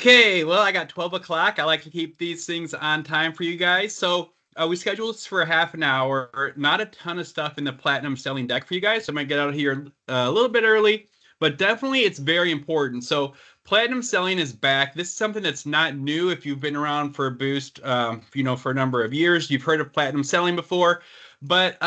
Okay, well, I got 12 o'clock. I like to keep these things on time for you guys. So we scheduled this for half an hour. Not a ton of stuff in the platinum selling deck for you guys. So I might get out of here a little bit early, but definitely it's very important. So platinum selling is back. This is something that's not new. If you've been around for a boost, for a number of years, you've heard of platinum selling before, but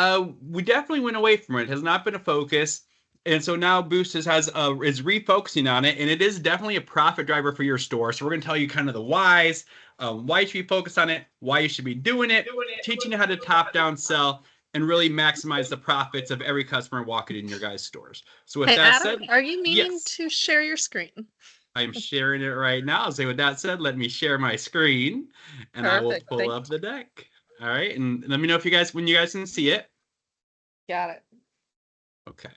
we definitely went away from it. It has not been a focus. And so now Boost is refocusing on it, and it is definitely a profit driver for your store. So we're going to tell you kind of the whys, why you should be focused on it, why you should be doing it, teaching you how to top-down sell, and really maximize the profits of every customer walking in your guys' stores. So with that Adam, said, are you meaning yes, to share your screen? I'm sharing it right now. So with that said, let me share my screen, and I will Perfect. pull up the deck. All right, and let me know when you guys can see it. Got it. Okay.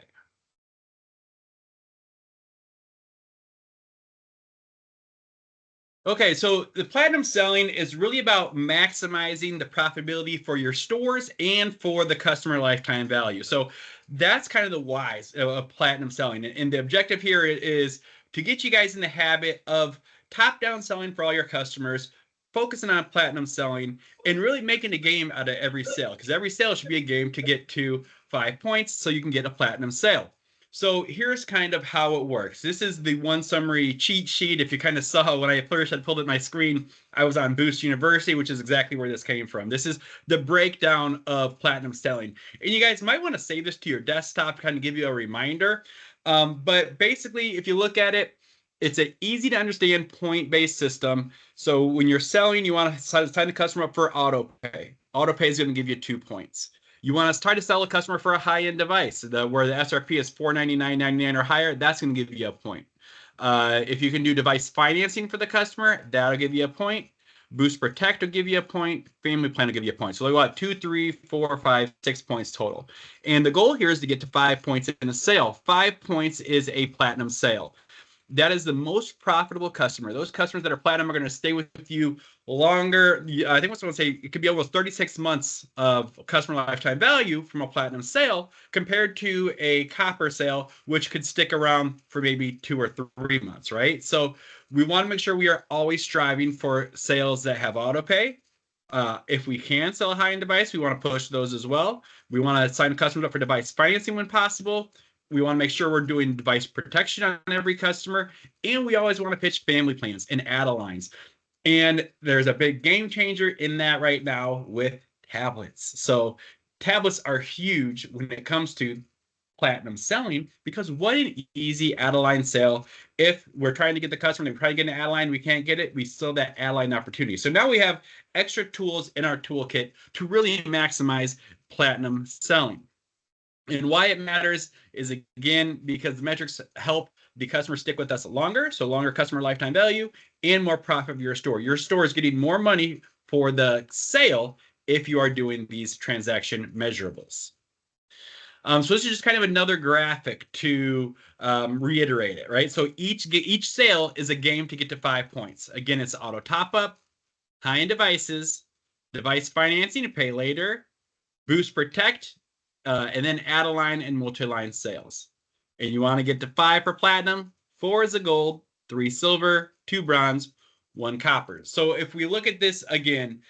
Okay, so the platinum selling is really about maximizing the profitability for your stores and for the customer lifetime value. So that's kind of the whys of platinum selling. And the objective here is to get you guys in the habit of top-down selling for all your customers, focusing on platinum selling, and really making a game out of every sale, because every sale should be a game to get to 5 points so you can get a platinum sale. So here's kind of how it works. This is the one summary cheat sheet. If you kind of saw when I first had pulled up my screen, I was on Boost University, which is exactly where this came from. This is the breakdown of platinum selling. And you guys might want to save this to your desktop to kind of give you a reminder. But basically, if you look at it, it's an easy to understand point-based system. So when you're selling, you want to sign the customer up for auto pay. Auto pay is going to give you 2 points. You want to try to sell a customer for a high-end device where the SRP is $499.99 or higher, that's going to give you a point. If you can do device financing for the customer, that'll give you a point. Boost Protect will give you a point. Family Plan will give you a point. So we want 2, 3, 4, 5, 6 points total. And the goal here is to get to 5 points in a sale. 5 points is a platinum sale. That is the most profitable customer. Those customers that are platinum are going to stay with you longer. I think what someone say it could be almost 36 months of customer lifetime value from a platinum sale compared to a copper sale, which could stick around for maybe 2 or 3 months, right? So we want to make sure we are always striving for sales that have auto pay. If we can sell a high-end device, we want to push those as well. We want to sign customers up for device financing when possible. We want to make sure we're doing device protection on every customer. And we always want to pitch family plans and add-a-lines. And there's a big game changer in that right now with tablets. So tablets are huge when it comes to platinum selling, because what an easy add-a-line sale. If we're trying to get the customer, they're trying to get an add-a-line, we can't get it, we still have that add-a-line opportunity. So now we have extra tools in our toolkit to really maximize platinum selling. And why it matters is, again, because the metrics help the customer stick with us longer, so longer customer lifetime value and more profit of your store. Your store is getting more money for the sale if you are doing these transaction measurables. So this is just kind of another graphic to reiterate it, right? So each sale is a game to get to 5 points. Again, it's auto top-up, high-end devices, device financing to pay later, Boost Protect, and then add-a-line and multi-line sales. And you want to get to 5 for platinum, 4 is a gold, 3 silver, 2 bronze, 1 copper. So if we look at this again,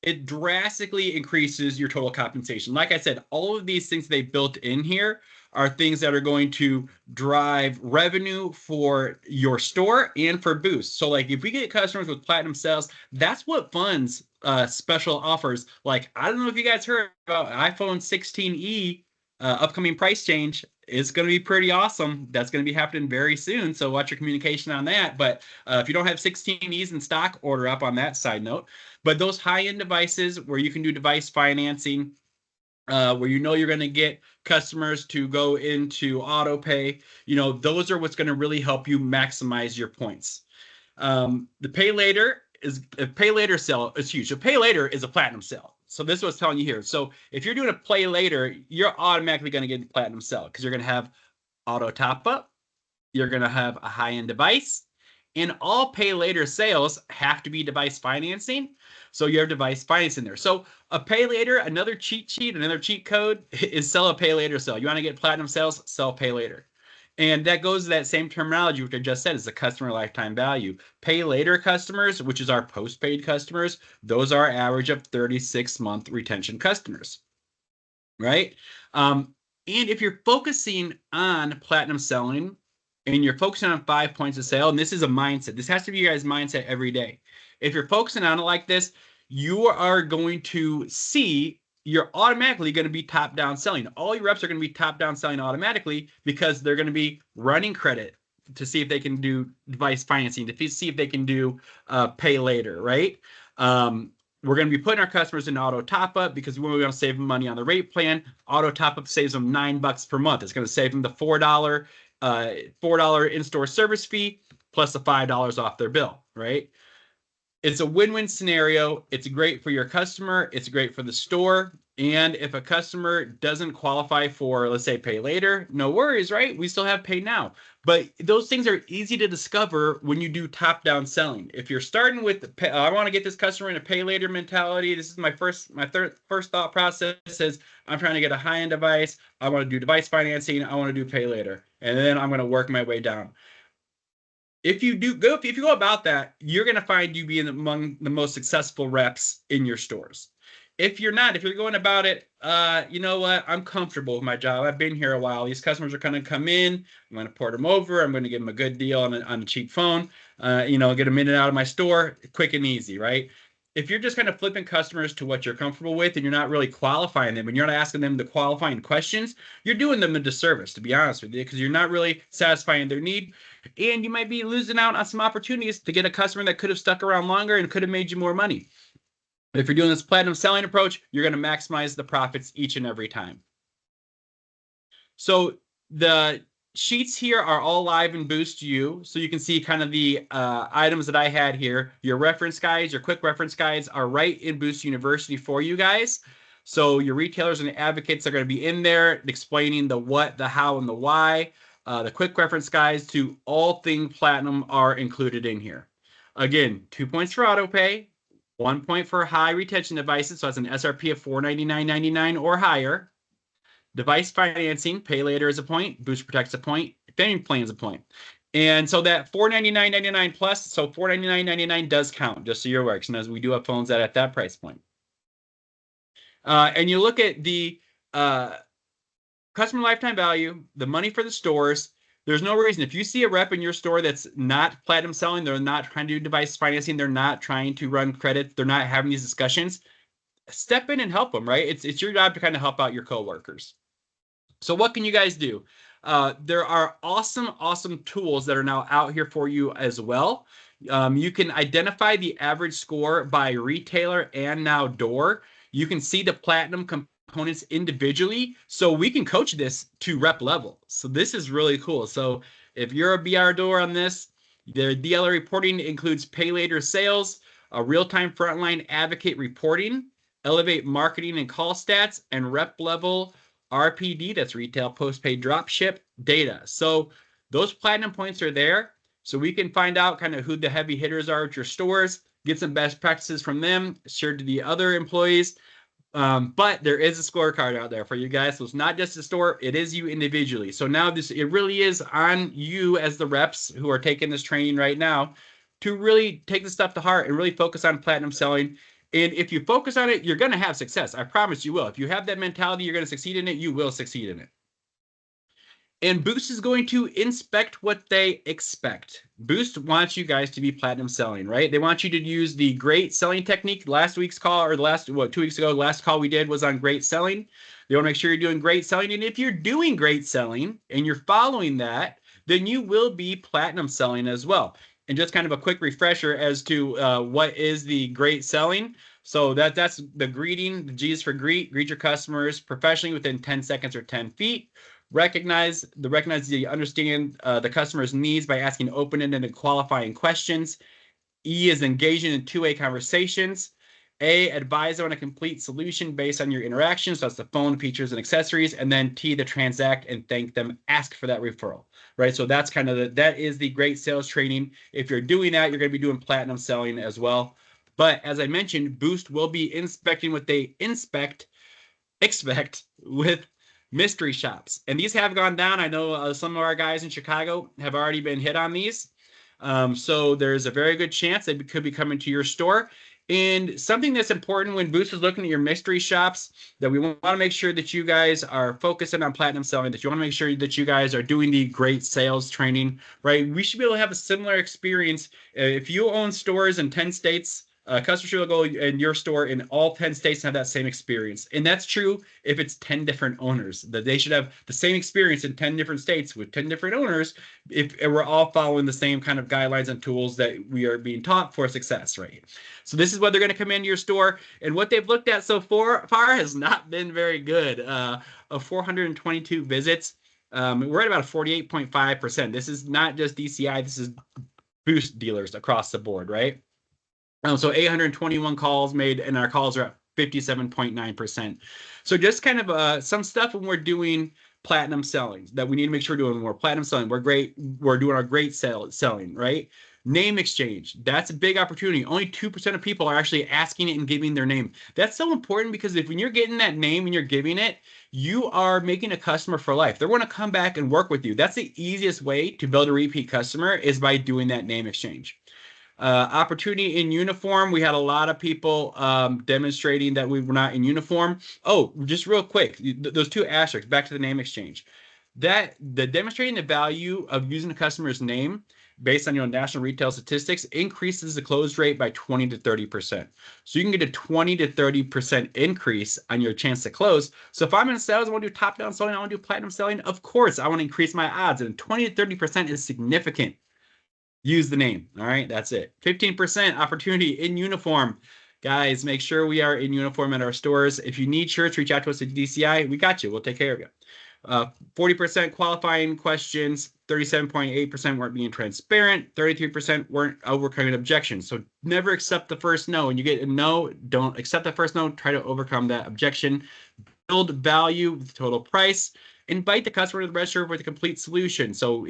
it drastically increases your total compensation. Like I said, all of these things they built in here are things that are going to drive revenue for your store and for Boost. So like if we get customers with platinum sales, that's what funds special offers. Like, I don't know if you guys heard about iPhone 16e upcoming price change. It's going to be pretty awesome. That's going to be happening very soon. So watch your communication on that. But if you don't have 16Es in stock, order up on that side note. But those high-end devices where you can do device financing, where you know you're going to get customers to go into auto pay, those are what's going to really help you maximize your points. The pay later sale is huge. So pay later is a platinum sale. So this is what's telling you here. So if you're doing a pay later, you're automatically going to get a platinum sale because you're going to have auto top up, you're going to have a high-end device, and all pay later sales have to be device financing. So you have device financing there. So a pay later, another cheat sheet, another cheat code is sell a pay later sale. You want to get platinum sales, sell pay later. And that goes to that same terminology, which I just said is the customer lifetime value. Pay later customers, which is our postpaid customers, those are average of 36-month retention customers, right? And if you're focusing on platinum selling and you're focusing on 5 points of sale, and this is a mindset, this has to be your guys' mindset every day. If you're focusing on it like this, you are going to see you're automatically going to be top-down selling. All your reps are going to be top-down selling automatically because they're going to be running credit to see if they can do device financing, to see if they can do pay later, right? We're going to be putting our customers in auto top-up because we want to save them money on the rate plan. Auto top-up saves them $9 per month. It's going to save them the $4 in-store service fee plus the $5 off their bill, right? It's a win-win scenario. It's great for your customer. It's great for the store. And if a customer doesn't qualify for, let's say, pay later, no worries, right? We still have pay now. But those things are easy to discover when you do top-down selling. If you're starting with, I want to get this customer in a pay later mentality. This is my first thought process is I'm trying to get a high-end device. I want to do device financing. I want to do pay later. And then I'm going to work my way down. If you go about that, you're going to find you being among the most successful reps in your stores. If you're not, if you're going about it, you know what? I'm comfortable with my job. I've been here a while. These customers are going to come in. I'm going to port them over. I'm going to give them a good deal on a cheap phone. Get them in and out of my store, quick and easy, right? If you're just kind of flipping customers to what you're comfortable with and you're not really qualifying them and you're not asking them the qualifying questions, you're doing them a disservice, to be honest with you, because you're not really satisfying their need. And you might be losing out on some opportunities to get a customer that could have stuck around longer and could have made you more money. If you're doing this platinum selling approach, you're going to maximize the profits each and every time. So the sheets here are all live in Boost U. So you can see kind of the items that I had here. Your reference guides, your quick reference guides are right in Boost University for you guys. So your retailers and advocates are going to be in there explaining the what, the how, and the why. The quick reference guides to all things platinum are included in here. Again, 2 points for auto pay, 1 point for high retention devices. So that's an SRP of $499.99 or higher. Device financing, pay later is a point, Boost Protect's a point, payment plan is a point. And so that $499.99 plus, so $499.99 does count, just so you're aware, because we do have phones that at that price point. And you look at the customer lifetime value, the money for the stores, there's no reason. If you see a rep in your store that's not platinum selling, they're not trying to do device financing, they're not trying to run credit, they're not having these discussions, step in and help them, right? It's your job to kind of help out your coworkers. So what can you guys do? There are awesome tools that are now out here for you as well. You can identify the average score by retailer and now door. You can see the platinum components individually. So we can coach this to rep level. So this is really cool. So if you're a BR door on this, the DLR reporting includes pay later sales, a real-time frontline advocate reporting, elevate marketing and call stats, and rep level RPD, that's retail postpaid dropship data. So those platinum points are there. So we can find out kind of who the heavy hitters are at your stores, get some best practices from them, share to the other employees. But there is a scorecard out there for you guys. So it's not just the store, it is you individually. So now it really is on you as the reps who are taking this training right now to really take this stuff to heart and really focus on platinum selling. And if you focus on it, you're going to have success. I promise you will. If you have that mentality, you're going to succeed in it, you will succeed in it. And Boost is going to inspect what they expect. Boost wants you guys to be platinum selling, right? They want you to use the great selling technique. Last week's call, or 2 weeks ago, the last call we did was on great selling. They want to make sure you're doing great selling. And if you're doing great selling and you're following that, then you will be platinum selling as well. And just kind of a quick refresher as to what is the great selling. So that's the greeting. The G is for greet your customers professionally within 10 seconds or 10 feet. Recognize the understand the customer's needs by asking open-ended and qualifying questions. E is engaging in two-way conversations. A, advise on a complete solution based on your interactions. So that's the phone, features, and accessories. And then T, the transact and thank them, ask for that referral, right? So that's kind of that is the great sales training. If you're doing that, you're going to be doing platinum selling as well. But as I mentioned, Boost will be inspecting what they expect with mystery shops. And these have gone down. I know some of our guys in Chicago have already been hit on these. So there's a very good chance they could be coming to your store. And something that's important when Boost is looking at your mystery shops, that we want to make sure that you guys are focusing on platinum selling, that you want to make sure that you guys are doing the great sales training, right? We should be able to have a similar experience. If you own stores in 10 states, customers should go in your store in all 10 states and have that same experience. And that's true if it's 10 different owners, that they should have the same experience in 10 different states with 10 different owners if we're all following the same kind of guidelines and tools that we are being taught for success, right? So this is what they're going to come into your store. And what they've looked at so far has not been very good. Of 422 visits, we're at about a 48.5%. This is not just DCI, this is Boost dealers across the board, right? So 821 calls made, and our calls are at 57.9%. So just kind of some stuff when we're doing platinum selling that we need to make sure we're doing more platinum selling. We're doing our great selling, right? Name exchange. That's a big opportunity. Only 2% of people are actually asking it and giving their name. That's so important because when you're getting that name and you're giving it, you are making a customer for life. They're going to come back and work with you. That's the easiest way to build a repeat customer, is by doing that name exchange. Opportunity in uniform. We had a lot of people demonstrating that we were not in uniform. Oh, just real quick, those two asterisks, back to the name exchange. The demonstrating the value of using a customer's name based on national retail statistics increases the close rate by 20 to 30%. So you can get a 20 to 30% increase on your chance to close. So if I'm in sales, I want to do top-down selling, I want to do platinum selling, of course, I want to increase my odds. And 20 to 30% is significant. Use the name. All right, that's it. 15% opportunity in uniform. Guys, make sure we are in uniform at our stores. If you need shirts, reach out to us at DCI. We got you. We'll take care of you. 40% qualifying questions. 37.8% weren't being transparent. 33% weren't overcoming objections. So never accept the first no. When you get a no, don't accept the first no. Try to overcome that objection. Build value with total price. Invite the customer to the register with a complete solution. So,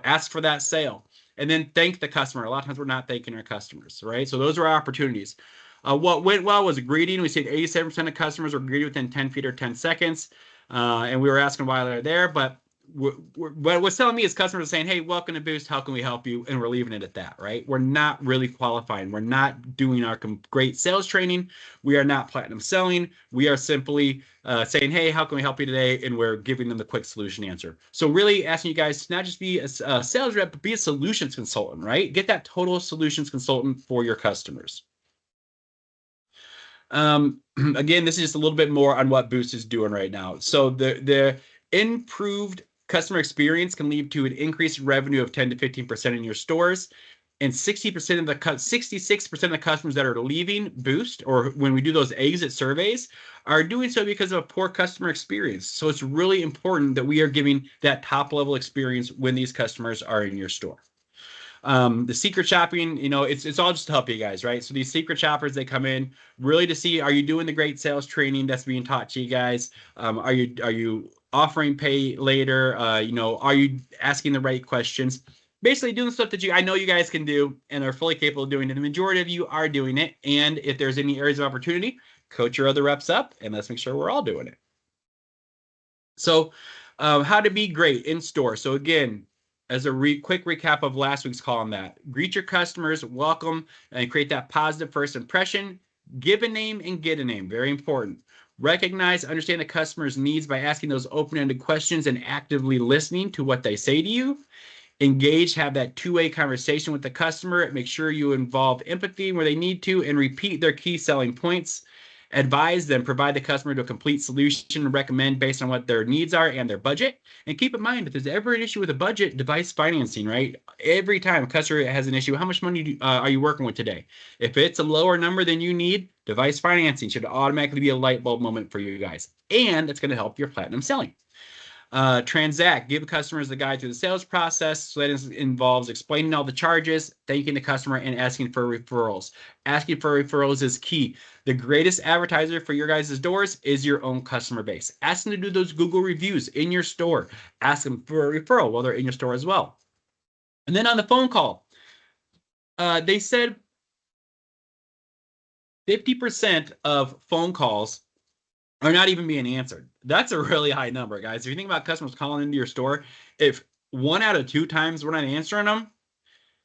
ask for that sale. And then thank the customer. A lot of times we're not thanking our customers, right? So those are our opportunities. What went well was greeting. We said 87% of customers were greeted within 10 feet or 10 seconds. And we were asking why they're there. But what's telling me is customers are saying, hey, welcome to Boost. How can we help you? And we're leaving it at that, right? We're not really qualifying. We're not doing our great sales training. We are not platinum selling. We are simply saying, hey, how can we help you today? And we're giving them the quick solution answer. So really asking you guys to not just be a sales rep, but be a solutions consultant, right? Get that total solutions consultant for your customers. Again, this is just a little bit more on what Boost is doing right now. So the improved customer experience can lead to an increased revenue of 10 to 15% in your stores. And 66% of the customers that are leaving Boost, or when we do those exit surveys, are doing so because of a poor customer experience. So it's really important that we are giving that top level experience when these customers are in your store. The secret shopping, it's all just to help you guys, right? So these secret shoppers, they come in really to see, are you doing the great sales training that's being taught to you guys? Are you offering pay later? Are you asking the right questions? Basically doing stuff that I know you guys can do and are fully capable of doing it. The majority of you are doing it. And if there's any areas of opportunity, coach your other reps up and let's make sure we're all doing it. So how to be great in store. So again, as a quick recap of last week's call on that, greet your customers, welcome, and create that positive first impression. Give a name and get a name. Very important. Recognize, understand the customer's needs by asking those open-ended questions and actively listening to what they say to you. Engage, have that two-way conversation with the customer. Make sure you involve empathy where they need to and repeat their key selling points. Advise them, provide the customer to a complete solution and recommend based on what their needs are and their budget. And keep in mind, if there's ever an issue with a budget, device financing, right? Every time a customer has an issue, how much money are you working with today? If it's a lower number than you need, device financing should automatically be a light bulb moment for you guys. And it's going to help your platinum selling. Transact, give customers the guide through the sales process. So that involves explaining all the charges, thanking the customer, and asking for referrals. Asking for referrals is key. The greatest advertiser for your guys' doors is your own customer base. Ask them to do those Google reviews in your store. Ask them for a referral while they're in your store as well. And then on the phone call, they said 50% of phone calls are not even being answered. That's a really high number, guys. If you think about customers calling into your store, if 1 out of 2 times we're not answering them,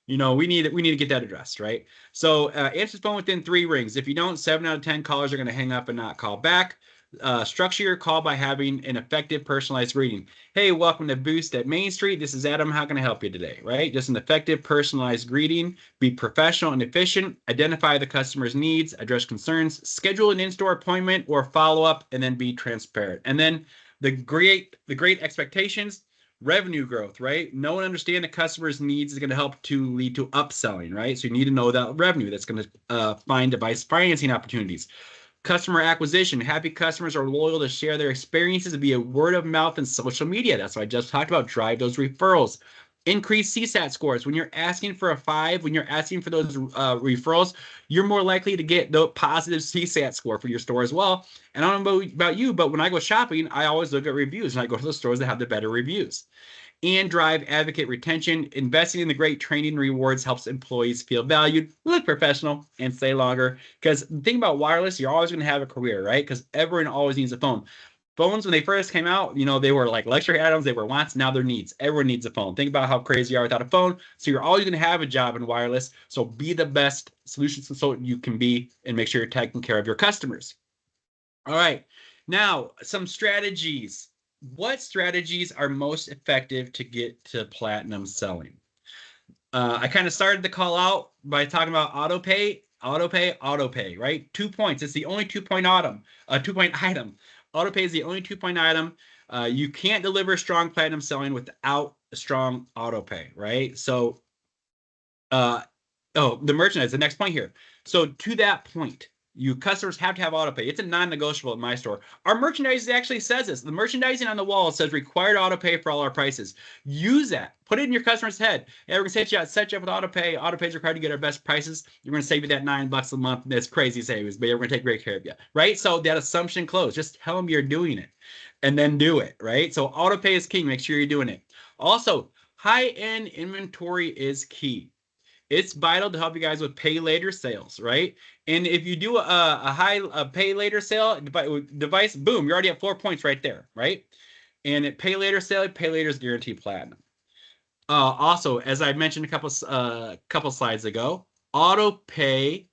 we need to get that addressed, right? So answer the phone within 3 rings. If you don't, 7 out of 10 callers are going to hang up and not call back. Structure your call by having an effective personalized greeting. Hey, welcome to Boost at Main Street. This is Adam. How can I help you today? Right? Just an effective personalized greeting. Be professional and efficient. Identify the customer's needs. Address concerns. Schedule an in-store appointment or follow-up, and then be transparent. And then the great expectations. Revenue growth, right? Know and understand the customer's needs is going to help to lead to upselling, right? So you need to know that revenue that's going to find device financing opportunities. Customer acquisition. Happy customers are loyal to share their experiences via word of mouth and social media. That's what I just talked about. Drive those referrals. Increase CSAT scores. When you're asking for a 5, when you're asking for those referrals, you're more likely to get the positive CSAT score for your store as well. And I don't know about you, but when I go shopping, I always look at reviews, and I go to the stores that have the better reviews. And drive advocate retention. Investing in the great training rewards helps employees feel valued, look professional, and stay longer. Because the thing about wireless, you're always going to have a career, right? Because everyone always needs a phone. Phones, when they first came out, they were like luxury items, they were wants, now they're needs. Everyone needs a phone. Think about how crazy you are without a phone. So you're always going to have a job in wireless. So be the best solutions consultant you can be and make sure you're taking care of your customers. All right. Now, some strategies. What strategies are most effective to get to platinum selling? I kind of started the call out by talking about auto pay, right? 2 points. It's the only 2-point item. 2-point item. Auto pay is the only 2-point item. You can't deliver strong platinum selling without a strong auto pay, right? So, the merchandise, the next point here. So to that point, you customers have to have auto pay. It's a non-negotiable at my store. Our merchandising actually says this. The merchandising on the wall says required auto pay for all our prices. Use that. Put it in your customer's head. Hey, we're going to set you up with auto pay. Auto pay is required to get our best prices. You're going to save you that $9 a month. That's crazy savings, but we're going to take great care of you, right? So that assumption closed. Just tell them you're doing it and then do it, right? So auto pay is king. Make sure you're doing it. Also, high-end inventory is key. It's vital to help you guys with pay later sales, right? And if you do a pay later sale device, boom, you're already at 4 points right there, right? And at pay later sale, pay later is guaranteed platinum. Also, as I mentioned a couple slides ago, auto pay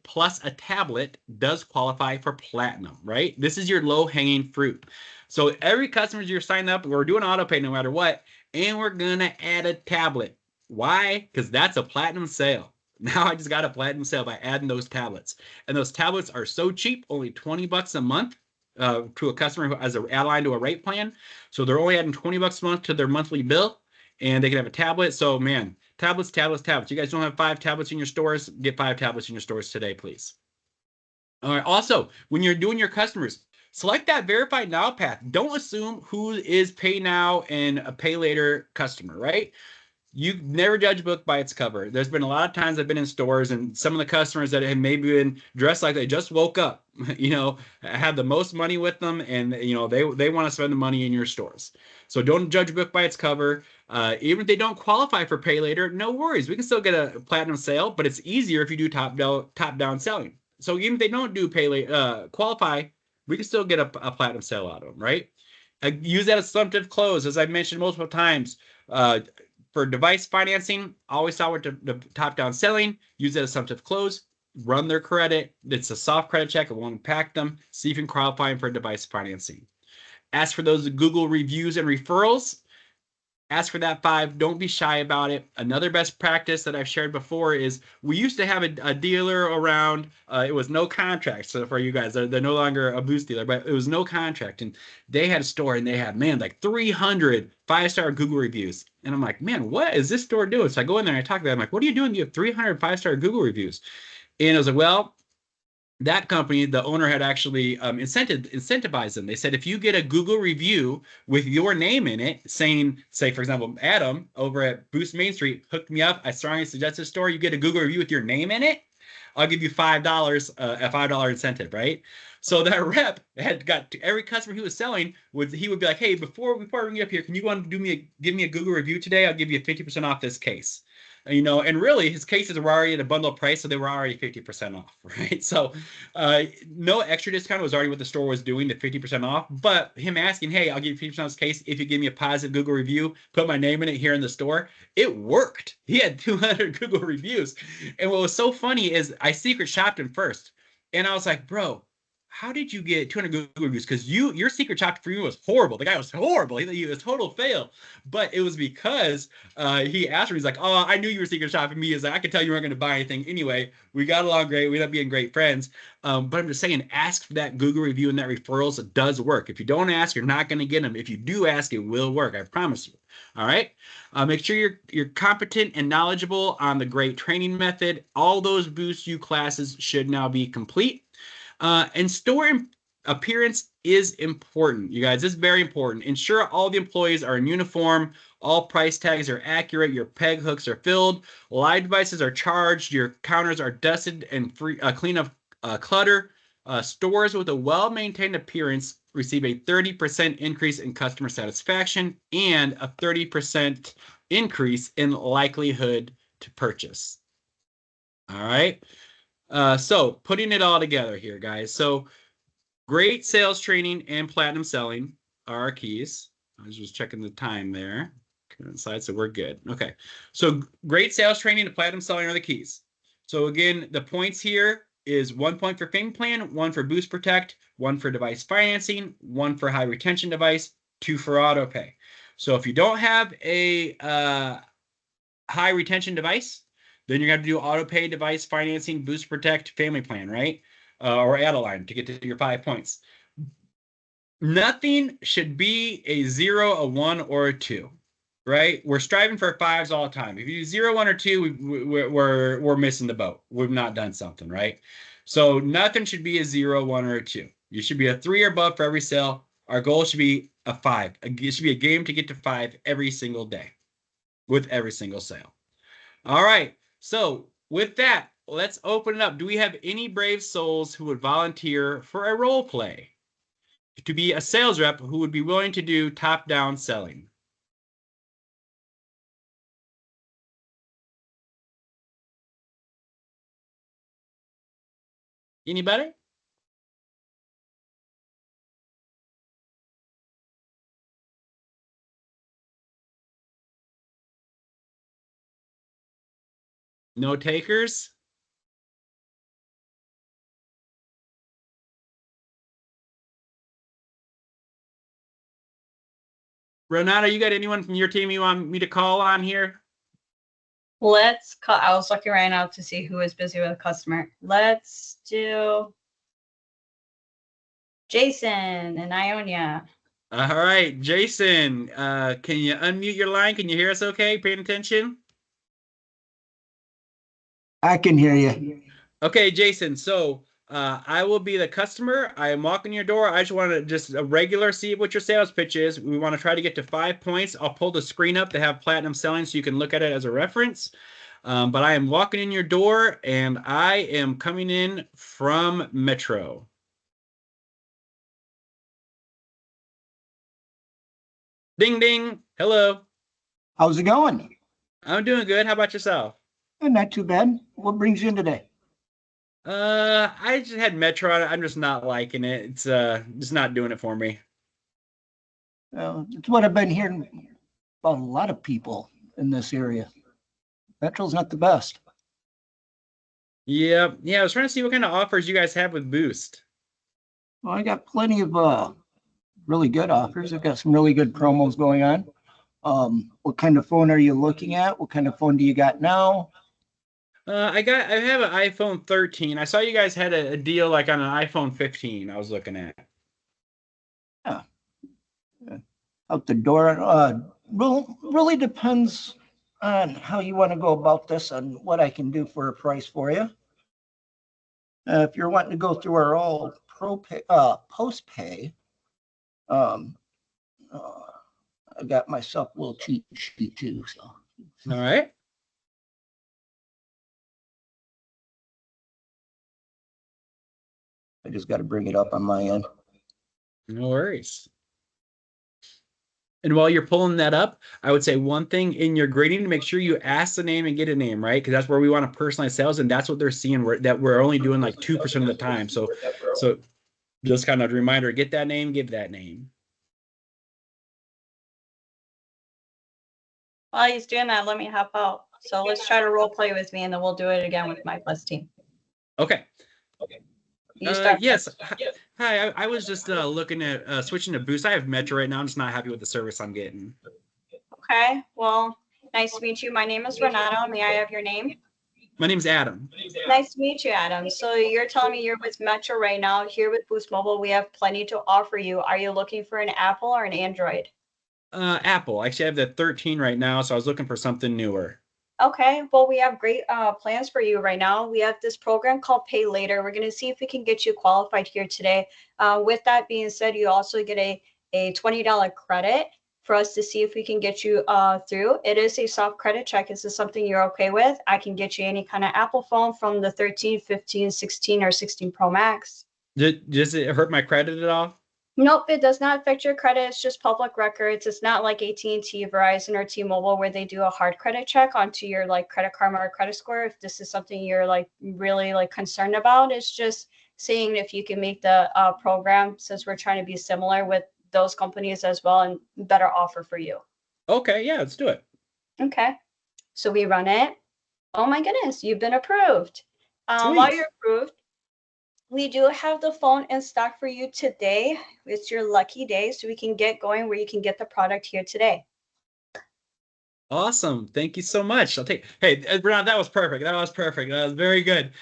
plus a tablet does qualify for platinum, right? This is your low-hanging fruit. So every customer you're signing up, we're doing auto pay no matter what, and we're gonna add a tablet. Why? Because that's a platinum sale. Now I just got a platinum sale by adding those tablets. And those tablets are so cheap, only $20 a month to a customer who has an add-on to a rate plan. So they're only adding $20 a month to their monthly bill, and they can have a tablet. So man, tablets. You guys don't have 5 tablets in your stores? Get 5 tablets in your stores today, please. All right. Also, when you're doing your customers, select that verify now path. Don't assume who is pay now and a pay later customer, right? You never judge a book by its cover. There's been a lot of times I've been in stores and some of the customers that have maybe been dressed like they just woke up, have the most money with them, and they want to spend the money in your stores. So don't judge a book by its cover. Even if they don't qualify for pay later, no worries. We can still get a platinum sale, but it's easier if you do top down selling. So even if they don't do pay later qualify, we can still get a platinum sale out of them, right? Use that assumptive close, as I've mentioned multiple times. For device financing, always start with the top-down selling. Use that assumptive close. Run their credit. It's a soft credit check. It won't impact them. See if you can qualify for device financing. Ask for those Google reviews and referrals. Ask for that 5. Don't be shy about it. Another best practice that I've shared before is we used to have a dealer around. It was no contract. So for you guys, they're no longer a Boost dealer, but it was no contract. And they had a store and they had, like 300 5-star Google reviews. And I'm like, man, what is this store doing? So I go in there and I talk to them. I'm like, what are you doing? You have 300 5-star Google reviews. And I was like, well, that company, the owner had actually incentivized them. They said, if you get a Google review with your name in it, saying, say, for example, Adam over at Boost Main Street hooked me up. I strongly suggest this store. You get a Google review with your name in it, I'll give you $5, a $5 incentive, right? So that rep had got to every customer he was selling, he would be like, hey, before we bring you up here, can you want to give me a Google review today? I'll give you 50% off this case. you know, and really his cases were already at a bundle price, so they were already 50% off, right? So no extra discount, was already what the store was doing, the 50% off. But him asking, hey, I'll give you 50% off this case if you give me a positive Google review, put my name in it here in the store. It worked. He had 200 Google reviews. And what was so funny is I secret shopped him first. And I was like, bro, how did you get 200 Google reviews? Because your secret shop for you was horrible. The guy was horrible. He was a total fail. But it was because he asked me, he's like, oh, I knew you were secret shopping me. He's like, I could tell you weren't going to buy anything anyway. We got along great. We ended up being great friends. But I'm just saying, ask for that Google review and that referrals. It does work. If you don't ask, you're not going to get them. If you do ask, it will work. I promise you. All right. Make sure you're competent and knowledgeable on the great training method. All those Boost U classes should now be complete. And store appearance is important, you guys. This is very important. Ensure all the employees are in uniform, all price tags are accurate, your peg hooks are filled, live devices are charged, your counters are dusted and free, clean of clutter. Stores with a well-maintained appearance receive a 30% increase in customer satisfaction and a 30% increase in likelihood to purchase. All right. So putting it all together here, guys. So great sales training and platinum selling are our keys. I was just checking the time there. Inside, so we're good. Okay. So great sales training and platinum selling are the keys. So again, the points here is 1 point for Fame Plan, 1 for Boost Protect, 1 for device financing, 1 for high retention device, 2 for auto pay. So if you don't have a high retention device, then you're going to have to do auto pay, device financing, Boost Protect, Family Plan, right? Or add a line to get to your 5 points. Nothing should be a 0, a 1, or a 2, right? We're striving for 5s all the time. If you do 0, 1, or 2, we're missing the boat. We've not done something, right? So nothing should be a 0, 1, or a 2. You should be a 3 or above for every sale. Our goal should be a 5. It should be a game to get to 5 every single day with every single sale. All right. So with that, let's open it up. Do we have any brave souls who would volunteer for a role play to be a sales rep who would be willing to do top-down selling? Anybody? No takers? Renata, you got anyone from your team you want me to call on here? Let's call. I was looking right now to see who is busy with a customer. Let's do Jason and Ionia. All right, Jason, can you unmute your line? Can you hear us okay? Paying attention? I can hear you. Okay, Jason, so I will be the customer. I am walking your door. I just want to just a regular see what your sales pitch is. We want to try to get to 5 points. I'll pull the screen up to have platinum selling so you can look at it as a reference. But I am walking in your door and I am coming in from Metro. Ding, ding. Hello. How's it going? I'm doing good. How about yourself? Not too bad. What brings you in today? I just had Metro. I'm just not liking it. It's just not doing it for me. It's what I've been hearing about a lot of people in this area. Metro's not the best. Yeah. I was trying to see what kind of offers you guys have with Boost. Well, I got plenty of really good offers. I've got some really good promos going on. What kind of phone are you looking at? What kind of phone do you got now? I have an iPhone 13. I saw you guys had a deal like on an iPhone 15 I was looking at. Yeah. Out the door. Really depends on how you want to go about this and what I can do for a price for you. If you're wanting to go through our all post pay, I got myself a little cheat sheet too. So. All right. I just got to bring it up on my end. No worries. And while you're pulling that up, I would say one thing in your grading to make sure you ask the name and get a name, right? Because that's where we want to personalize sales, and that's what they're seeing. That we're only doing like 2% of the time. So just kind of a reminder: get that name, give that name. While he's doing that, let me hop out. So let's try to role play with me, and then we'll do it again with my plus team. Okay. You start. Yes. Hi. I was just looking at switching to Boost. I have Metro right now. I'm just not happy with the service I'm getting. Okay. Well, nice to meet you. My name is Renata. May I have your name? My name's Adam. Nice to meet you, Adam. So you're telling me you're with Metro right now. Here with Boost Mobile, we have plenty to offer you. Are you looking for an Apple or an Android? Apple. Actually, I have the 13 right now, so I was looking for something newer. Okay, well, we have great plans for you right now. We have this program called Pay Later. We're going to see if we can get you qualified here today. With that being said, you also get a $20 credit for us to see if we can get you through. It is a soft credit check. Is this something you're okay with? I can get you any kind of Apple phone from the 13, 15, 16, or 16 Pro Max. Does it hurt my credit at all? Nope, it does not affect your credit. It's just public records. It's not like AT&T, Verizon, or T-Mobile where they do a hard credit check onto your like Credit Karma or credit score. If this is something you're like really like concerned about, it's just seeing if you can make the program, since we're trying to be similar with those companies as well, and better offer for you. Okay, yeah, let's do it. Okay, so we run it. Oh my goodness, you've been approved. While you're approved, we do have the phone in stock for you today. It's your lucky day, so we can get going where you can get the product here today. Awesome. Thank you so much. I'll take. Hey, Brown, that was perfect. That was perfect. That was very good.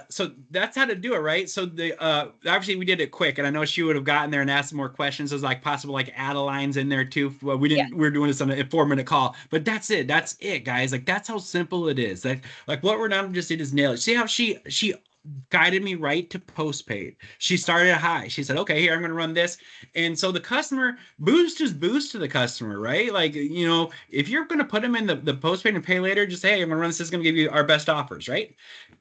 So that's how to do it, right? So the obviously we did it quick, and I know she would have gotten there and asked more questions. There's like possible like add a lines in there too. Well, we didn't. Yeah. We're doing this on a 4-minute call, but that's it. That's it, guys. Like that's how simple it is. Like what Renata just did is nail it. See how she guided me right to postpaid. She started high. She said, okay, here, I'm going to run this. And so the customer boost to the customer, right? Like, you know, if you're going to put them in the postpaid and pay later, just say, hey, I'm going to run this. This is going to give you our best offers, right?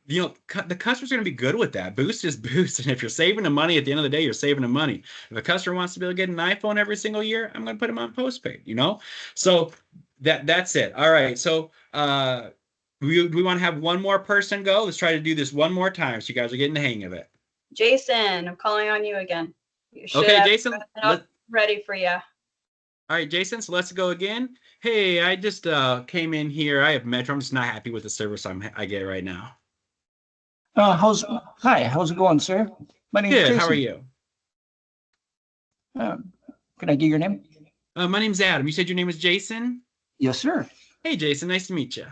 You know, the customer's going to be good with that. Boost is boost. And if you're saving the money at the end of the day, you're saving the money. If a customer wants to be able to get an iPhone every single year, I'm going to put them on postpaid, you know? So that's it. All right. So, we want to have one more person go. Let's try to do this one more time so you guys are getting the hang of it. Jason, I'm calling on you again. You okay, Jason. Ready for you. All right, Jason, so let's go again. Hey, I just came in here. I have Metro. I'm just not happy with the service I get right now. How's it going, sir? My name's Good. Jason. How are you? Can I get your name? My name's Adam. You said your name is Jason? Yes, sir. Hey, Jason. Nice to meet you.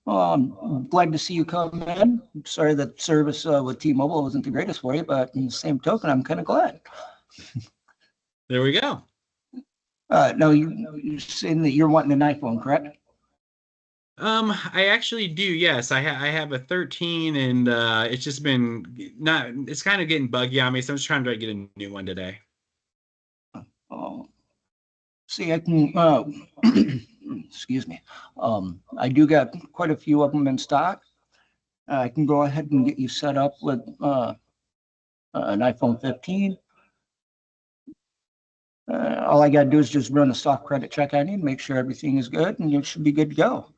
I'm glad to see you come in. I'm sorry that service with T-Mobile wasn't the greatest for you, but in the same token, I'm kind of glad. There we go. No, you're saying that you're wanting an iPhone, correct? I actually do. Yes, I have a 13, and it's just been it's kind of getting buggy on me, so I'm just trying to get a new one today. Oh, see, I can. Excuse me. I do got quite a few of them in stock. I can go ahead and get you set up with an iPhone 15. All I got to do is just run a soft credit check on you, make sure everything is good, and you should be good to go.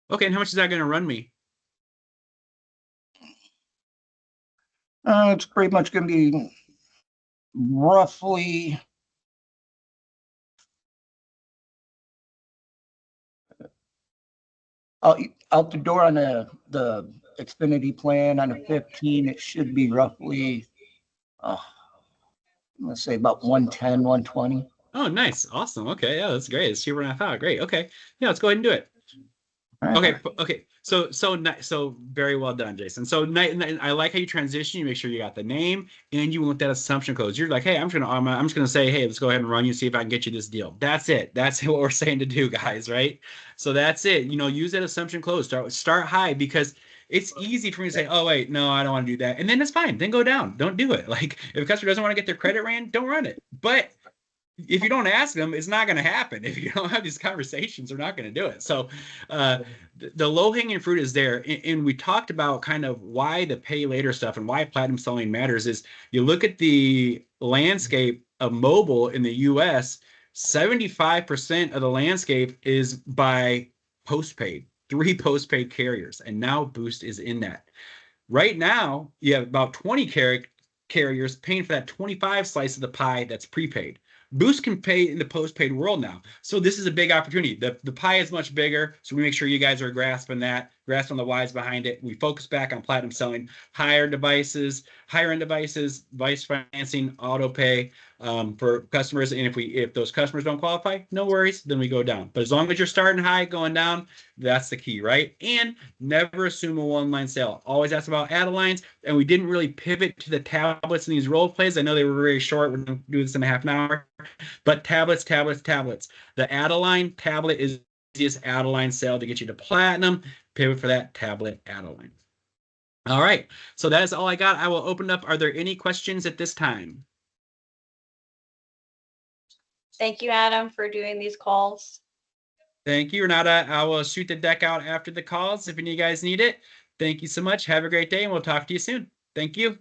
Okay, and how much is that going to run me? It's pretty much going to be roughly out the door on the Xfinity plan on a 15. It should be roughly, let's say about 110, 120. Oh, nice. Awesome. Okay. Yeah, that's great. It's cheaper than I thought. Great. Okay. Yeah, let's go ahead and do it. All right. Okay. So very well done, Jason. So I like how you transition. You make sure you got the name and you want that assumption close. You're like, hey, I'm just gonna say, hey, let's go ahead and run you, see if I can get you this deal. That's it. That's what we're saying to do, guys. Right? So that's it. You know, use that assumption close. Start high, because it's easy for me to say, oh wait, no, I don't want to do that, and then it's fine. Then go down. Don't do it. Like if a customer doesn't want to get their credit ran, don't run it. But if you don't ask them, it's not going to happen. If you don't have these conversations, they're not going to do it. So the low-hanging fruit is there. And we talked about kind of why the pay later stuff and why platinum selling matters is you look at the landscape of mobile in the US, 75% of the landscape is by postpaid, 3 postpaid carriers, and now Boost is in that. Right now, you have about 20 carriers paying for that 25 slice of the pie that's prepaid. Boost can pay in the postpaid world now. So this is a big opportunity. The pie is much bigger. So we make sure you guys are grasping the whys behind it. We focus back on platinum selling, higher end devices, device financing, auto pay for customers. And if those customers don't qualify, no worries, then we go down. But as long as you're starting high, going down, that's the key, right? And never assume a one-line sale. Always ask about add-a-lines. And we didn't really pivot to the tablets in these role plays. I know they were very short. We're going to do this in a half an hour. But tablets. The add-a-line tablet is the easiest add-a-line sale to get you to platinum. Pivot for that tablet add-a-line. All right. So that is all I got. I will open up. Are there any questions at this time? Thank you, Adam, for doing these calls. Thank you, Renata. I will shoot the deck out after the calls if any of you guys need it. Thank you so much. Have a great day, and we'll talk to you soon. Thank you.